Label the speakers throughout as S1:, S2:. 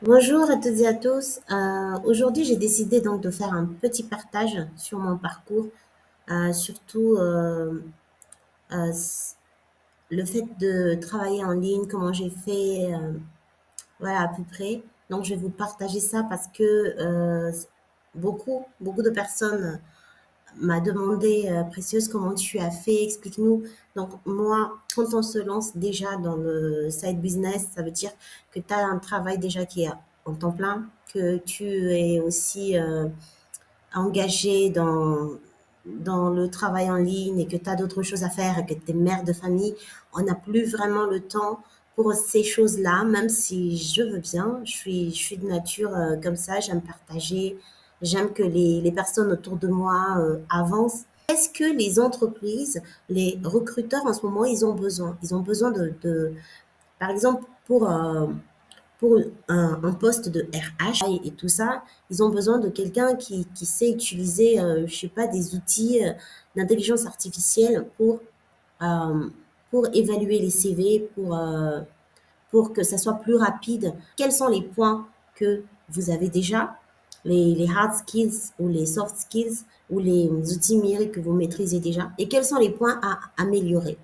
S1: Bonjour à toutes et à tous. Aujourd'hui, j'ai décidé donc de faire un petit partage sur mon parcours, surtout s- le fait de travailler en ligne, comment j'ai fait, voilà à peu près. Donc, je vais vous partager ça parce que beaucoup de personnes m'a demandé, Précieuse, comment tu as fait, explique-nous. Donc, moi, quand on se lance déjà dans le side business, ça veut dire que tu as un travail déjà qui est en temps plein, que tu es aussi engagé dans le travail en ligne et que tu as d'autres choses à faire et que tu es mère de famille. On n'a plus vraiment le temps pour ces choses-là, même si je veux bien. Je suis de nature comme ça, j'aime partager, j'aime que les personnes autour de moi avancent. Est-ce que les entreprises, les recruteurs en ce moment, ils ont besoin? Ils ont besoin par exemple, pour un poste de RH et tout ça, ils ont besoin de quelqu'un qui sait utiliser, je sais pas, des outils d'intelligence artificielle euh, pour évaluer les CV, pour que ça soit plus rapide. Quels sont les points que vous avez déjà, les hard skills ou les soft skills ou les outils numériques que vous maîtrisez déjà, et quels sont les points à améliorer.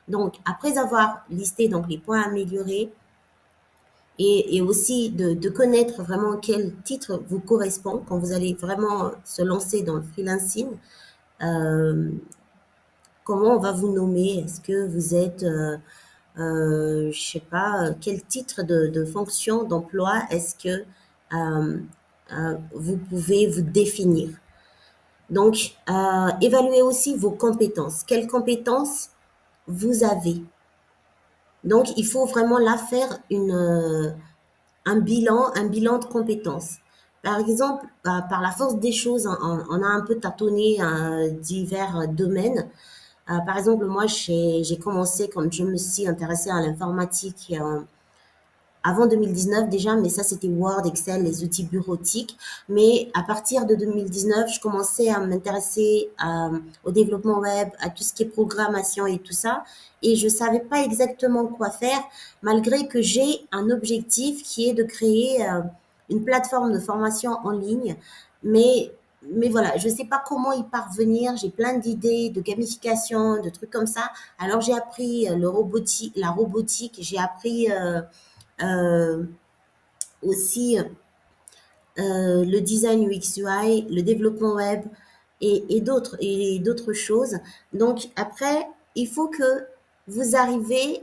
S1: Donc, après avoir listé donc les points à améliorer et aussi de connaître vraiment quel titre vous correspond quand vous allez vraiment se lancer dans le freelancing, euh, comment on va vous nommer? Est-ce que vous êtes je sais pas, quel titre de fonction, d'emploi est-ce que vous pouvez vous définir. Donc, évaluez aussi vos compétences. Quelles compétences vous avez? Donc, il faut vraiment là faire un bilan de compétences. Par exemple, par la force des choses, on a un peu tâtonné divers domaines. Par exemple, moi, j'ai commencé, quand je me suis intéressée à l'informatique, avant 2019 déjà, mais ça c'était Word, Excel, les outils bureautiques. Mais à partir de 2019, je commençais à m'intéresser au développement web, à tout ce qui est programmation et tout ça. Et je savais pas exactement quoi faire, malgré que j'ai un objectif qui est de créer une plateforme de formation en ligne. Mais, mais voilà, je sais pas comment y parvenir. J'ai plein d'idées de gamification, de trucs comme ça. Alors j'ai appris la robotique, j'ai appris euh, aussi le design UX UI, le développement web et d'autres choses. Donc après, il faut que vous arrivez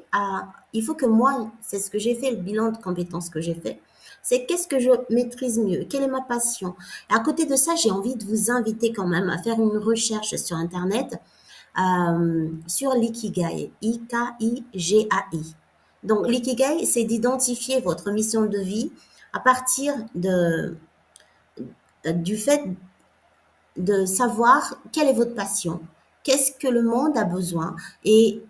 S1: il faut que moi, c'est ce que j'ai fait, le bilan de compétences que j'ai fait, c'est qu'est-ce que je maîtrise mieux, quelle est ma passion. Et à côté de ça, j'ai envie de vous inviter quand même à faire une recherche sur Internet sur l'ikigai, I-K-I-G-A-I. Donc, l'ikigai, c'est d'identifier votre mission de vie à partir du fait de savoir quelle est votre passion, qu'est-ce que le monde a besoin et,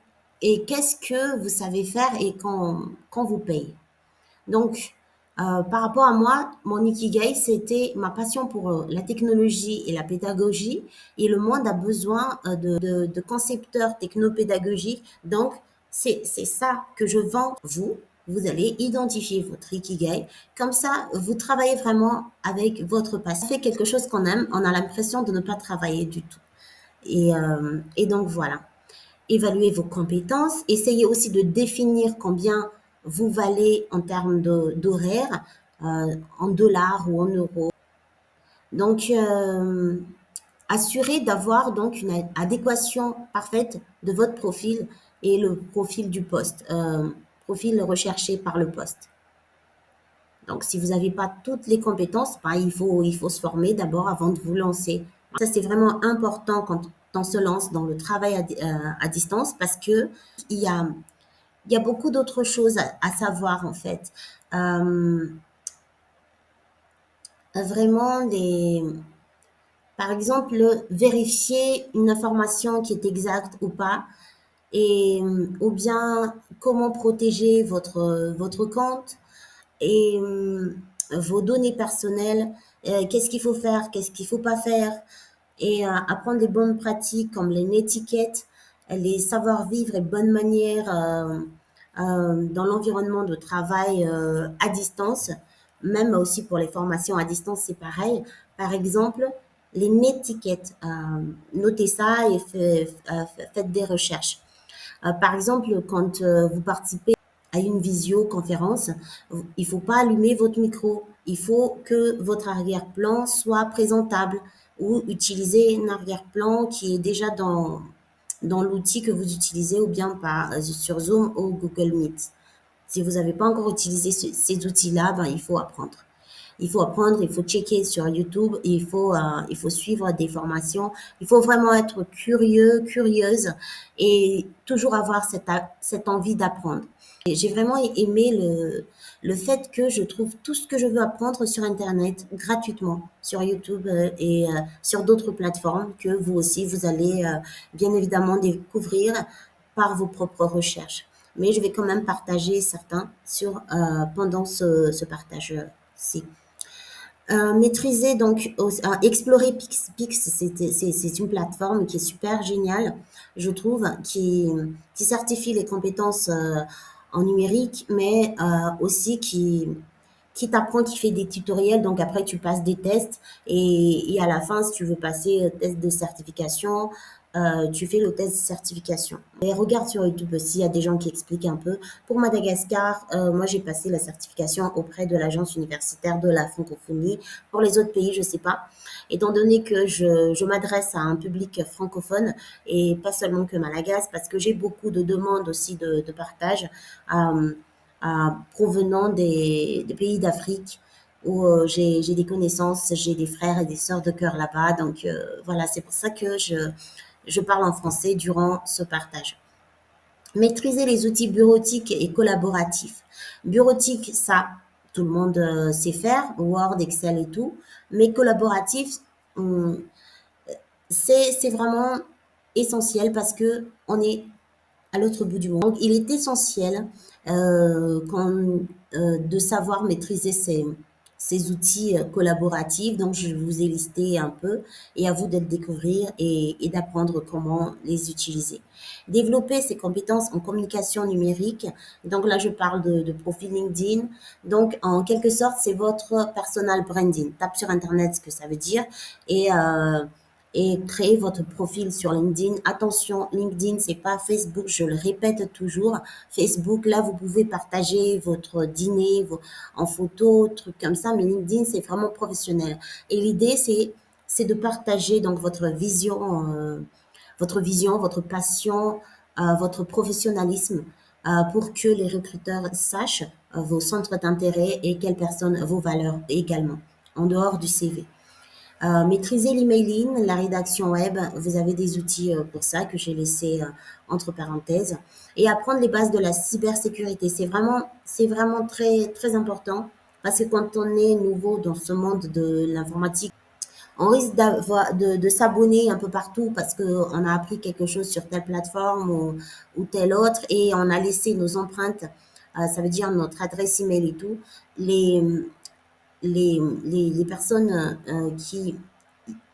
S1: et qu'est-ce que vous savez faire et qu'on vous paye. Donc, par rapport à moi, mon ikigai, c'était ma passion pour la technologie et la pédagogie. Et le monde a besoin de concepteurs technopédagogiques. Donc, c'est ça que je vends. Vous allez identifier votre ikigai. Comme ça, vous travaillez vraiment avec votre passion. Fait quelque chose qu'on aime, on a l'impression de ne pas travailler du tout. Et donc, voilà. Évaluez vos compétences, essayez aussi de définir combien vous valez en termes d'horaire, en dollars ou en euros. Donc, assurez d'avoir donc une adéquation parfaite de votre profil et le profil du poste, profil recherché par le poste. Donc, si vous n'avez pas toutes les compétences, bah, il faut se former d'abord avant de vous lancer. Ça, c'est vraiment important quand on se lance dans le travail à distance parce que il y a, il y a beaucoup d'autres choses à savoir en fait. Euh, vraiment par exemple, vérifier une information qui est exacte ou pas, et ou bien comment protéger votre compte et vos données personnelles. Qu'est-ce qu'il faut faire, qu'est-ce qu'il faut pas faire, et apprendre des bonnes pratiques comme les étiquettes, les savoir-vivre et bonnes manières dans l'environnement de travail à distance même aussi pour les formations à distance, c'est pareil. Par exemple, les netiquettes, notez ça et faites des recherches. Par exemple, quand vous participez à une visioconférence, il faut pas allumer votre micro. Il faut que votre arrière-plan soit présentable ou utiliser un arrière-plan qui est déjà dans l'outil que vous utilisez ou bien sur Zoom ou Google Meet. Si vous n'avez pas encore utilisé ces outils-là, ben, il faut apprendre. Il faut apprendre, il faut checker sur YouTube, il faut suivre des formations. Il faut vraiment être curieux, curieuse et toujours avoir cette envie d'apprendre. Et j'ai vraiment aimé le fait que je trouve tout ce que je veux apprendre sur Internet gratuitement, sur YouTube et sur d'autres plateformes que vous aussi, vous allez bien évidemment découvrir par vos propres recherches. Mais je vais quand même partager certains pendant ce partage-ci. Maîtriser donc, explorer Pix, c'est une plateforme qui est super géniale, je trouve, qui certifie les compétences en numérique, mais aussi qui t'apprend, qui fait des tutoriels. Donc après, tu passes des tests et à la fin, si tu veux passer test de certification, tu fais le test de certification. Et regarde sur YouTube aussi, il y a des gens qui expliquent un peu. Pour Madagascar, moi j'ai passé la certification auprès de l'agence universitaire de la francophonie. Pour les autres pays, je sais pas. Étant donné que je m'adresse à un public francophone et pas seulement que Malagas, parce que j'ai beaucoup de demandes aussi de partage provenant des pays d'Afrique où j'ai des connaissances, j'ai des frères et des sœurs de cœur là-bas. Donc voilà, c'est pour ça que je parle en français durant ce partage. Maîtriser les outils bureautiques et collaboratifs. Bureautique, ça, tout le monde sait faire, Word, Excel et tout. Mais collaboratif, hum, c'est vraiment essentiel parce que on est à l'autre bout du monde. Donc, il est essentiel de savoir maîtriser ces outils collaboratifs. Donc, je vous ai listé un peu et à vous de le découvrir et d'apprendre comment les utiliser. Développer ses compétences en communication numérique. Donc là, je parle de profil LinkedIn. Donc, en quelque sorte, c'est votre personal branding. Tape sur Internet ce que ça veut dire et créer votre profil sur LinkedIn. Attention, LinkedIn, c'est pas Facebook, je le répète toujours. Facebook, là, vous pouvez partager votre dîner en photo, trucs comme ça, mais LinkedIn, c'est vraiment professionnel. Et l'idée, c'est de partager donc votre passion, votre professionnalisme pour que les recruteurs sachent vos centres d'intérêt et quelles personnes vos valeurs également, en dehors du CV. Maîtriser l'emailing, la rédaction web, vous avez des outils pour ça que j'ai laissé entre parenthèses. Et apprendre les bases de la cybersécurité, c'est vraiment très, très important parce que quand on est nouveau dans ce monde de l'informatique, on risque de s'abonner un peu partout parce qu'on a appris quelque chose sur telle plateforme ou telle autre et on a laissé nos empreintes, ça veut dire notre adresse email et tout. Les, les personnes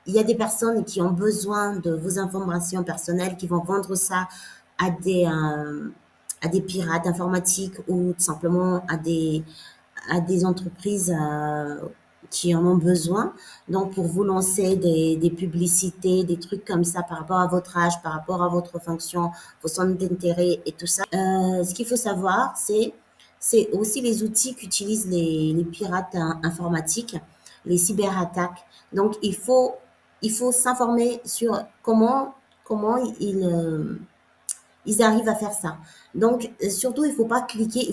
S1: il y a des personnes qui ont besoin de vos informations personnelles, qui vont vendre ça à à des pirates informatiques ou tout simplement à des entreprises qui en ont besoin. Donc, pour vous lancer des publicités, des trucs comme ça par rapport à votre âge, par rapport à votre fonction, vos centres d'intérêt et tout ça. Ce qu'il faut savoir, c'est aussi les outils qu'utilisent les pirates informatiques, les cyberattaques. Donc, il faut s'informer sur comment ils arrivent à faire ça. Donc, surtout, il faut pas cliquer,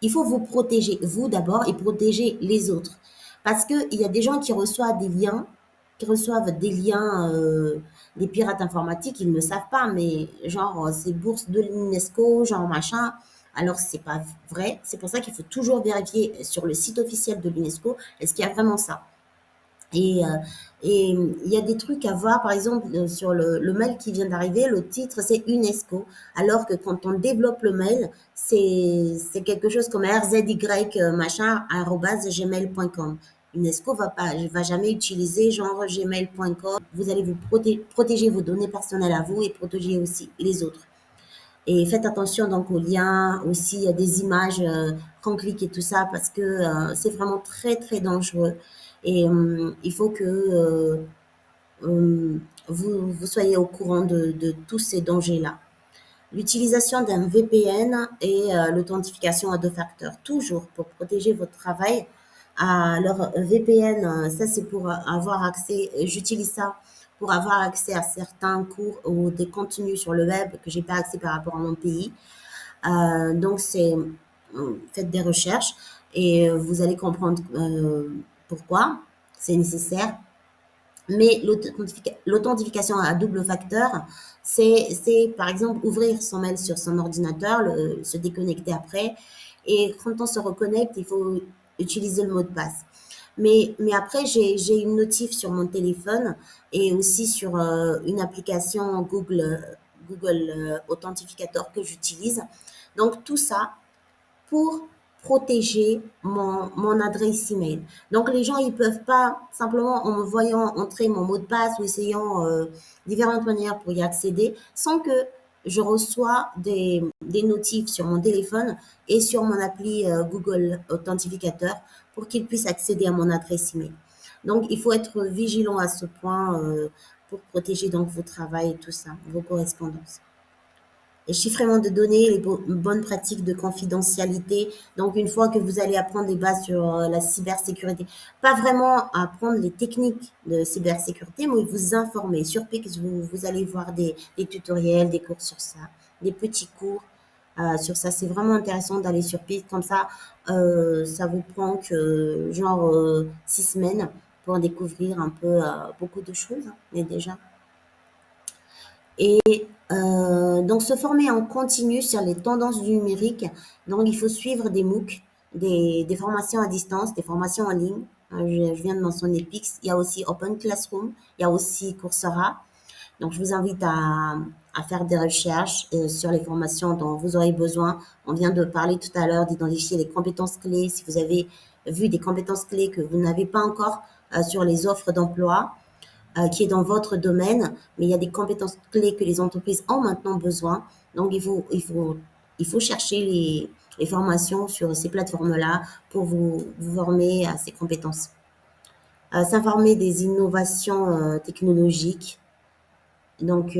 S1: il faut vous protéger, vous d'abord, et protéger les autres. Parce qu'il y a des gens qui reçoivent des liens des pirates informatiques, ils ne savent pas, mais genre, c'est bourse de l'UNESCO, genre machin. Alors, c'est pas vrai. C'est pour ça qu'il faut toujours vérifier sur le site officiel de l'UNESCO, est-ce qu'il y a vraiment ça. Et, il y a des trucs à voir, par exemple, sur le mail qui vient d'arriver, le titre c'est UNESCO, alors que quand on développe le mail, c'est quelque chose comme RZY machin arobase gmail.com. UNESCO va jamais utiliser genre gmail.com. Vous allez vous protéger vos données personnelles à vous et protéger aussi les autres. Et faites attention donc aux liens, aussi des images qu'on clique et tout ça, parce que c'est vraiment très très dangereux. Et il faut que vous soyez au courant de tous ces dangers-là. L'utilisation d'un VPN et l'authentification à deux facteurs, toujours pour protéger votre travail. Alors, VPN, ça c'est pour avoir accès, j'utilise ça pour avoir accès à certains cours ou des contenus sur le web que j'ai pas accès par rapport à mon pays. Donc, faites des recherches et vous allez comprendre pourquoi c'est nécessaire. Mais l'authentification à double facteur, c'est par exemple ouvrir son mail sur son ordinateur, se déconnecter après. Et quand on se reconnecte, il faut utiliser le mot de passe. Mais après, j'ai une notif sur mon téléphone et aussi sur une application Google Authentificator que j'utilise. Donc tout ça, pour protéger mon adresse email. Donc les gens, ils peuvent pas simplement en me voyant entrer mon mot de passe ou essayant différentes manières pour y accéder sans que je reçois des notifs sur mon téléphone et sur mon appli Google Authentificateur pour qu'ils puissent accéder à mon adresse email. Donc il faut être vigilant à ce point pour protéger donc vos travails et tout ça, vos correspondances. Et chiffrement de données, les bonnes pratiques de confidentialité. Donc, une fois que vous allez apprendre des bases sur la cybersécurité, pas vraiment apprendre les techniques de cybersécurité, mais vous informer. Sur Pix, vous allez voir des tutoriels, des cours sur ça, des petits cours sur ça. C'est vraiment intéressant d'aller sur Pix. Comme ça vous prend que genre 6 semaines pour découvrir un peu beaucoup de choses, hein, mais déjà. Et donc, se former en continu sur les tendances du numérique. Donc, il faut suivre des MOOC, des formations à distance, des formations en ligne. Je viens de mentionner Pix. Il y a aussi Open Classroom. Il y a aussi Coursera. Donc, je vous invite à faire des recherches sur les formations dont vous aurez besoin. On vient de parler tout à l'heure d'identifier les compétences clés. Si vous avez vu des compétences clés que vous n'avez pas encore sur les offres d'emploi, qui est dans votre domaine, mais il y a des compétences clés que les entreprises ont maintenant besoin. Donc, il faut chercher les formations sur ces plateformes-là pour vous former à ces compétences. S'informer des innovations technologiques. Donc,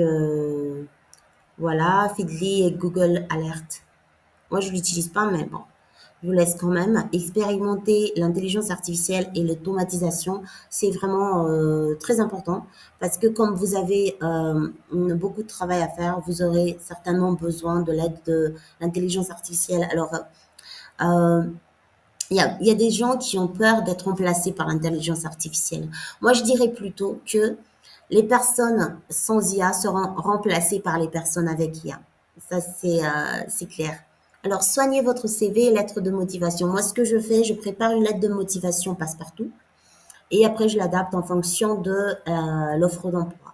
S1: voilà, Feedly et Google Alert. Moi, je ne l'utilise pas, mais bon, je vous laisse quand même expérimenter l'intelligence artificielle et l'automatisation. C'est vraiment très important parce que comme vous avez beaucoup de travail à faire, vous aurez certainement besoin de l'aide de l'intelligence artificielle. Alors, euh, il y a des gens qui ont peur d'être remplacés par l'intelligence artificielle. Moi, je dirais plutôt que les personnes sans IA seront remplacées par les personnes avec IA. Ça, c'est clair. Alors, soignez votre CV et lettre de motivation. Moi, ce que je fais, je prépare une lettre de motivation passe-partout et après, je l'adapte en fonction de l'offre d'emploi.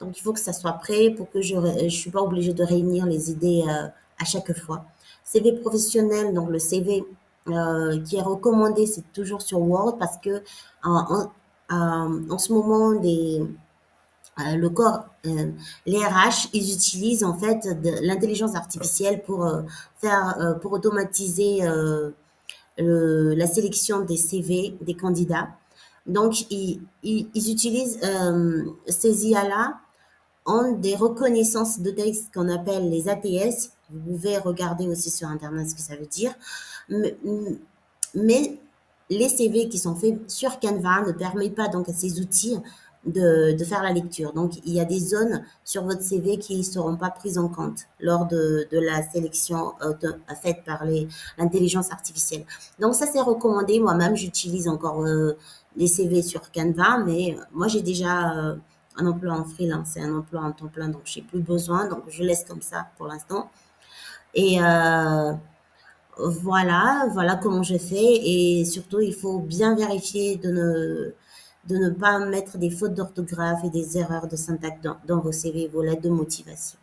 S1: Donc, il faut que ça soit prêt pour que je ne suis pas obligée de réunir les idées à chaque fois. CV professionnel, donc le CV qui est recommandé, c'est toujours sur Word parce que en ce moment, le corps, les RH, ils utilisent en fait de l'intelligence artificielle pour pour automatiser la sélection des CV des candidats. Donc, ils utilisent ces IA-là ont des reconnaissances de texte qu'on appelle les ATS. Vous pouvez regarder aussi sur Internet ce que ça veut dire. Mais, mais les CV qui sont faits sur Canva ne permettent pas donc à ces outils de faire la lecture. Donc, il y a des zones sur votre CV qui ne seront pas prises en compte lors de la sélection faite par l'intelligence artificielle. Donc, ça, c'est recommandé. Moi-même, j'utilise encore les CV sur Canva, mais moi, j'ai déjà un emploi en freelance, c'est un emploi en temps plein, donc j'ai plus besoin, donc je laisse comme ça pour l'instant. Et voilà comment je fais. Et surtout, il faut bien vérifier de ne pas mettre des fautes d'orthographe et des erreurs de syntaxe dans vos CV, vos lettres de motivation.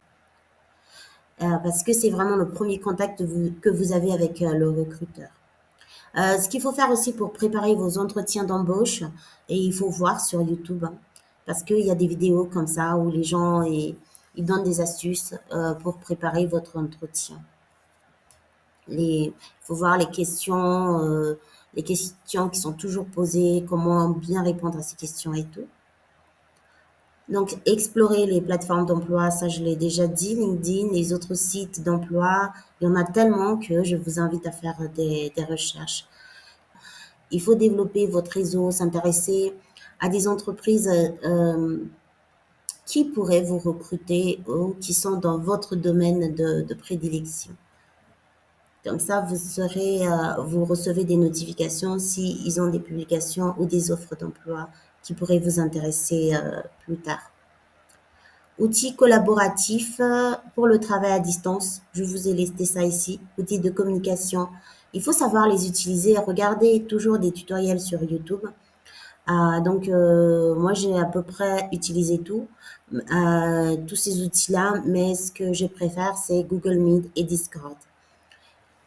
S1: Parce que c'est vraiment le premier contact que vous avez avec le recruteur. Ce qu'il faut faire aussi pour préparer vos entretiens d'embauche, et il faut voir sur YouTube, hein, parce qu'il y a des vidéos comme ça où les gens il donne des astuces pour préparer votre entretien. Il faut voir les questions qui sont toujours posées, comment bien répondre à ces questions et tout. Donc, explorer les plateformes d'emploi, ça je l'ai déjà dit, LinkedIn, les autres sites d'emploi, il y en a tellement que je vous invite à faire des recherches. Il faut développer votre réseau, s'intéresser à des entreprises qui pourraient vous recruter ou qui sont dans votre domaine de prédilection. Comme ça, vous recevez des notifications s'ils ont des publications ou des offres d'emploi qui pourraient vous intéresser plus tard. Outils collaboratifs pour le travail à distance. Je vous ai listé ça ici. Outils de communication. Il faut savoir les utiliser. Regardez toujours des tutoriels sur YouTube. Donc, moi, j'ai à peu près utilisé tous ces outils-là, mais ce que je préfère, c'est Google Meet et Discord.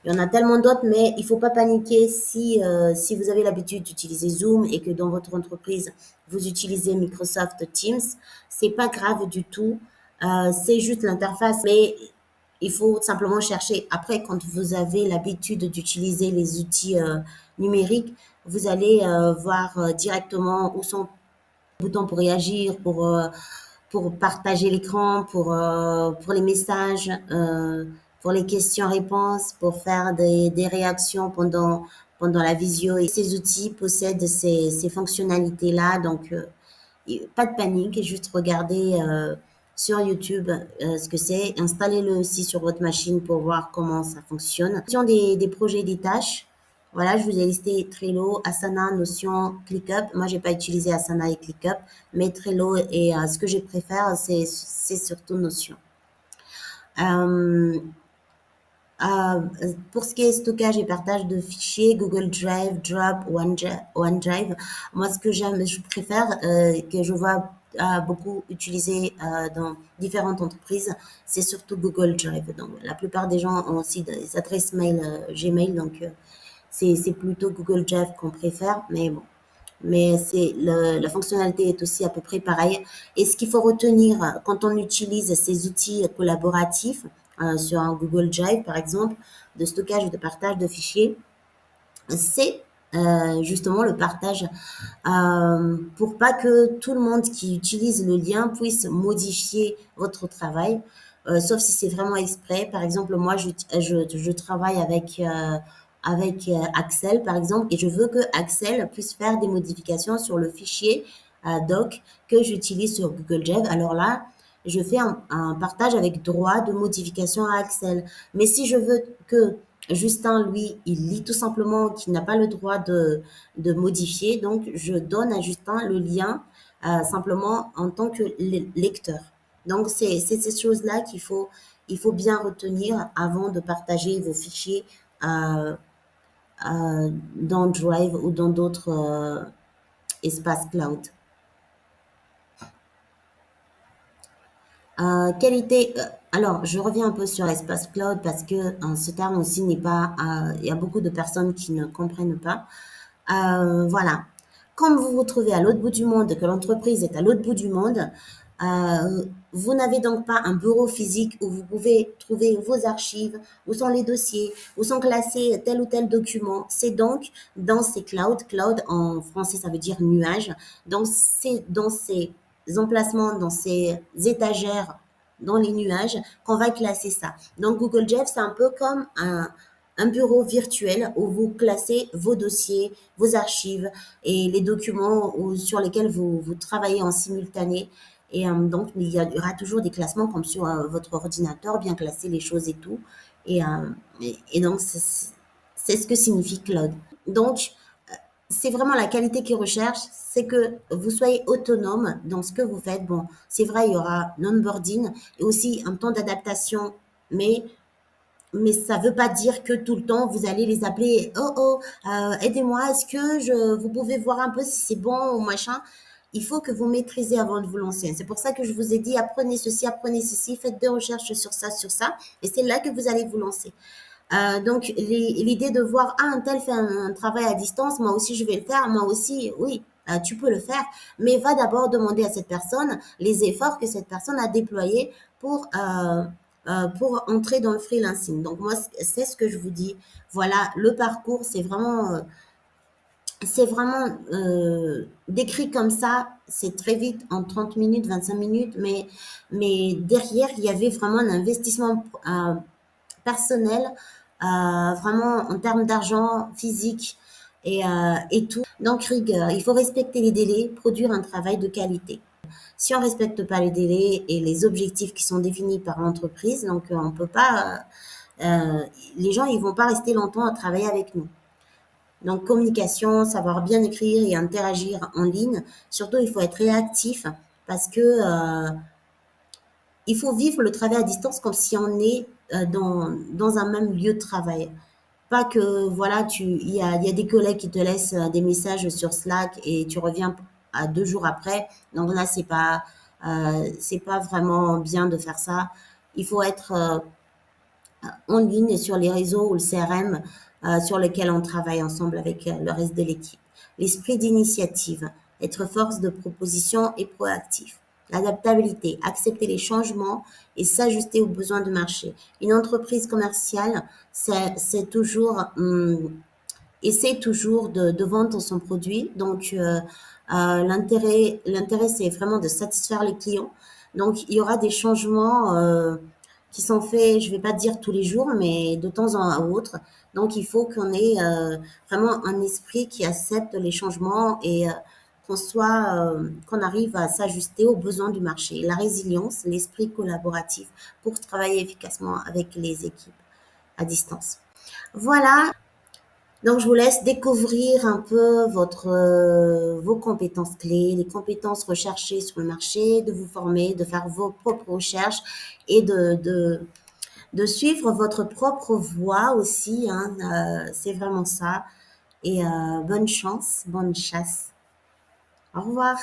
S1: Il y en a tellement d'autres, mais il faut pas paniquer si vous avez l'habitude d'utiliser Zoom et que dans votre entreprise, vous utilisez Microsoft Teams. C'est pas grave du tout. C'est juste l'interface, mais il faut simplement chercher. Après, quand vous avez l'habitude d'utiliser les outils numériques, vous allez voir directement où sont les boutons pour réagir, pour partager l'écran, pour les messages, pour les questions-réponses, pour faire des réactions pendant la visio. Et ces outils possèdent ces fonctionnalités-là, donc pas de panique, juste regardez sur YouTube ce que c'est, installez-le aussi sur votre machine pour voir comment ça fonctionne. Gestion des projets, des tâches. Voilà, je vous ai listé Trello, Asana, Notion, ClickUp. Moi, j'ai pas utilisé Asana et ClickUp, mais Trello et ce que je préfère, c'est surtout Notion. Pour ce qui est stockage et partage de fichiers, Google Drive, Drop, OneDrive. Moi, ce que j'aime, je préfère, que je vois beaucoup utilisé dans différentes entreprises, c'est surtout Google Drive. Donc, la plupart des gens ont aussi des adresses mail Gmail, donc c'est plutôt Google Drive qu'on préfère, mais bon. Mais la fonctionnalité est aussi à peu près pareille. Et ce qu'il faut retenir quand on utilise ces outils collaboratifs sur un Google Drive, par exemple, de stockage ou de partage de fichiers, c'est justement le partage pour pas que tout le monde qui utilise le lien puisse modifier votre travail, sauf si c'est vraiment exprès. Par exemple, moi, je travaille avec Axel, par exemple, et je veux que Axel puisse faire des modifications sur le fichier doc que j'utilise sur Google Drive. Alors là, je fais un partage avec droit de modification à Axel. Mais si je veux que Justin, lui, il lit tout simplement qu'il n'a pas le droit de modifier, donc je donne à Justin le lien simplement en tant que lecteur. Donc c'est ces choses-là il faut bien retenir avant de partager vos fichiers dans Drive ou dans d'autres espaces cloud. Qualité. Alors, je reviens un peu sur l'espace cloud parce que ce terme aussi n'est pas. Il y a beaucoup de personnes qui ne comprennent pas. Voilà. Comme vous vous trouvez à l'autre bout du monde, que l'entreprise est à l'autre bout du monde, vous n'avez donc pas un bureau physique où vous pouvez trouver vos archives, où sont les dossiers, où sont classés tel ou tel document. C'est donc dans ces clouds, cloud en français ça veut dire nuage, donc c'est dans ces emplacements, dans ces étagères, dans les nuages, qu'on va classer ça. Donc Google Drive, c'est un peu comme un bureau virtuel où vous classez vos dossiers, vos archives et les documents sur lesquels vous travaillez en simultané. Et donc, il y aura toujours des classements comme sur votre ordinateur, bien classer les choses et tout. Et donc, c'est ce que signifie cloud. Donc, c'est vraiment la qualité qu'ils recherchent, c'est que vous soyez autonome dans ce que vous faites. Bon, c'est vrai, il y aura l'onboarding et aussi un temps d'adaptation, mais ça veut pas dire que tout le temps vous allez les appeler. Oh oh, aidez-moi. Est-ce que vous pouvez voir un peu si c'est bon ou machin. Il faut que vous maîtrisez avant de vous lancer. C'est pour ça que je vous ai dit apprenez ceci, faites des recherches sur ça, et c'est là que vous allez vous lancer. Donc l'idée de voir un tel fait un travail à distance, moi aussi je vais le faire, moi aussi, oui. tu peux le faire, mais va d'abord demander à cette personne les efforts que cette personne a déployés pour entrer dans le freelancing. Donc moi, c'est ce que je vous dis. Voilà, le parcours, c'est vraiment décrit comme ça, c'est très vite, en 30 minutes, 25 minutes, mais derrière, il y avait vraiment un investissement personnel, vraiment en termes d'argent physique et tout. Donc, rigueur, il faut respecter les délais, produire un travail de qualité. Si on respecte pas les délais et les objectifs qui sont définis par l'entreprise, donc on peut pas, les gens ils vont pas rester longtemps à travailler avec nous. Donc, communication, savoir bien écrire et interagir en ligne. Surtout, il faut être réactif parce que il faut vivre le travail à distance comme si on est dans un même lieu de travail. Pas que, voilà, il y a des collègues qui te laissent des messages sur Slack et tu reviens à 2 jours après. Donc là, c'est pas vraiment bien de faire ça. Il faut être en ligne sur les réseaux ou le CRM sur lequel on travaille ensemble avec le reste de l'équipe. L'esprit d'initiative, être force de proposition et proactif. L'adaptabilité, accepter les changements et s'ajuster aux besoins du marché. Une entreprise commerciale, c'est toujours essaie toujours de vendre son produit. Donc, l'intérêt, c'est vraiment de satisfaire les clients. Donc, il y aura des changements qui sont faits, je vais pas dire tous les jours, mais de temps en autre. Donc, il faut qu'on ait vraiment un esprit qui accepte les changements et qu'on arrive à s'ajuster aux besoins du marché. La résilience, l'esprit collaboratif pour travailler efficacement avec les équipes à distance. Voilà, donc, je vous laisse découvrir un peu vos compétences clés, les compétences recherchées sur le marché, de vous former, de faire vos propres recherches et de suivre votre propre voie aussi, hein, c'est vraiment ça. Et bonne chance, bonne chasse. Au revoir.